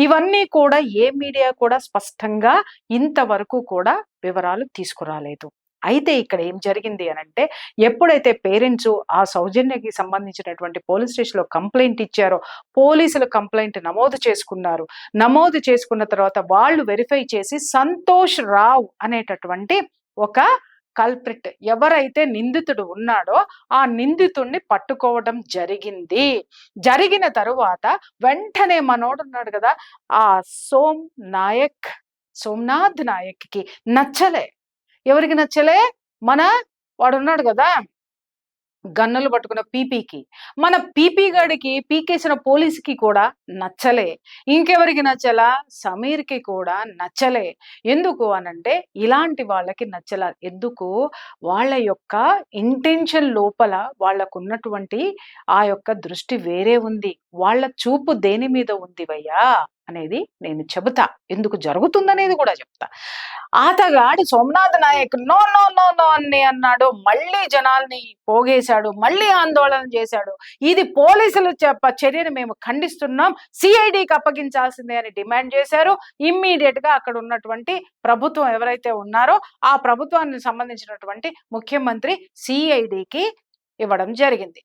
ఇవన్నీ కూడా ఏ మీడియా కూడా స్పష్టంగా ఇంతవరకు కూడా వివరాలు తీసుకురాలేదు. అయితే ఇక్కడ ఏం జరిగింది అనంటే, ఎప్పుడైతే పేరెంట్స్ ఆ సౌజన్యకి సంబంధించినటువంటి పోలీస్ స్టేషన్‌లో కంప్లెయింట్ ఇచ్చారో, పోలీసులు కంప్లెయింట్ నమోదు చేసుకున్నారు. నమోదు చేసుకున్న తర్వాత వాళ్ళు వెరిఫై చేసి సంతోష్ రావ్ అనేటటువంటి ఒక కల్ప్రిట్, ఎవరైతే నిందితుడు ఉన్నాడో ఆ నిందితుడిని పట్టుకోవడం జరిగింది. జరిగిన తరువాత వెంటనే మనోడున్నాడు కదా, ఆ సోమనాథ్ నాయక్‌కి నచ్చలే. ఎవరికి నచ్చలే? మన వాడున్నాడు గదా, గన్నులు పట్టుకున్న పీపీకి. మన పీపీ గాడికి పీకేసిన పోలీస్‌కి కూడా నచ్చలే. ఇంకెవరికి నచ్చలా? సమీర్‌కి కూడా నచ్చలే. ఎందుకు అనంటే ఇలాంటి వాళ్ళకి నచ్చల. ఎందుకు? వాళ్ళ యొక్క ఇంటెన్షన్ లోపల వాళ్ళకున్నటువంటి ఆ యొక్క దృష్టి వేరే ఉంది. వాళ్ళ చూపు దేని మీద ఉంది భయ్యా అనేది నేను చెబుతా. ఎందుకు జరుగుతుందనేది కూడా చెప్తా. ఆతగాడు Somnath Nayak no no no no అని అన్నాడు. మళ్ళీ జనాల్ని పోగేశాడు. మళ్ళీ ఆందోళన చేశాడు. ఇది పోలీసులు చర్యను మేము ఖండిస్తున్నాం. సిఐడికి అప్పగించాల్సిందే అని డిమాండ్ చేశారు. ఇమ్మీడియట్ గా అక్కడ ఉన్నటువంటి ప్రభుత్వం ఎవరైతే ఉన్నారో ఆ ప్రభుత్వానికి సంబంధించినటువంటి ముఖ్యమంత్రి సిఐడికి ఇవ్వడం జరిగింది.